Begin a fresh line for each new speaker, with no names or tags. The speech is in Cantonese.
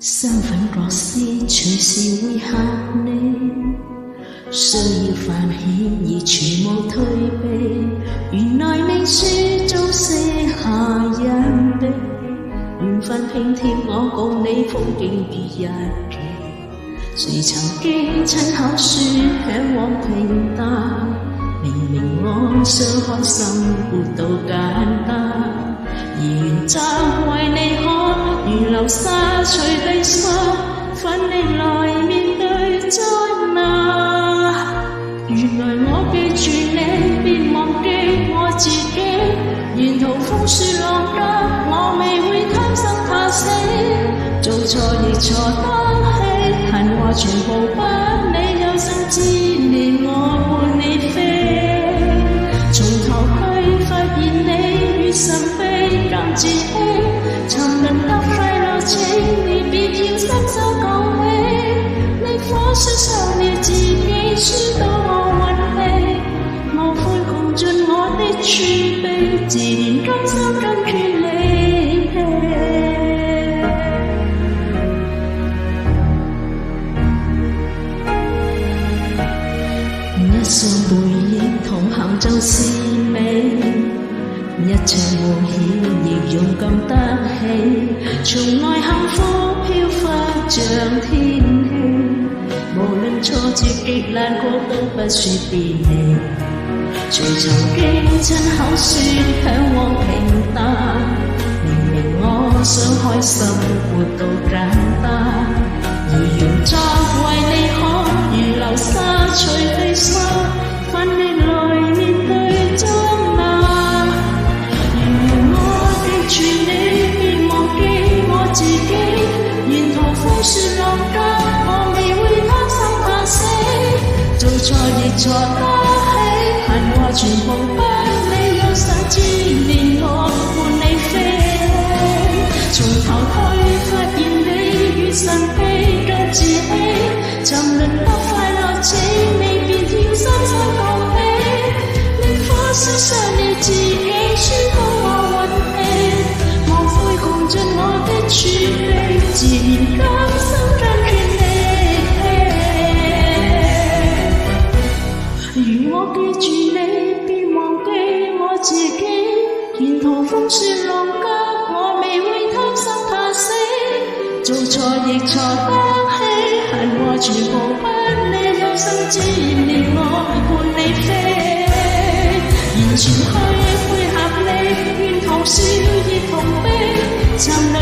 身份各司隨時會嚇你，需要犯險而全無退避。原來你輸早寫下印地，緣分拼貼我共你風景別日記。誰曾經親口說嚮往平淡，明明我想開心活到簡單，而原則為你可如流沙隨地沙，奮力來面對災難。原來我記住你，別忘記我自己。沿途風雪浪急，我未會貪生怕死，做錯亦錯得起，閒話全部不理，有生之年我伴你飛。從頭去發現你越神秘更自欺，沉淪得快樂情，你別要伸手講起。你火燒傷了自己，輸到我運氣，無悔窮盡我的儲備，自然甘心跟決離棄。一雙背影同行就是美，一場冒險亦勇敢得起，從來幸福飄忽像天氣，無論挫折極難過都不說別離。誰曾經親口說嚮往平淡，明明我想開心活到簡單，而原則為你可如流沙隨地沙，奮力來面對災難。原來我記住你，別忘記我自己。沿途風雪浪急，我未會貪生怕死，做錯亦錯得起，閒話全部不理，有生之年我伴你飛。從頭去發現你越神秘更自欺，沉淪得快樂情，你別要伸手講起。烈火燒傷了自己，輸到我運氣，無悔窮盡我的儲備，自然甘心跟決離棄。如我記住你，別忘記我自己。沿途風雪浪急，我未會貪生怕死，做錯亦錯得起，閒話全部不理，有生之年我伴你飛。完全去配合你，願同笑亦同悲，沉淪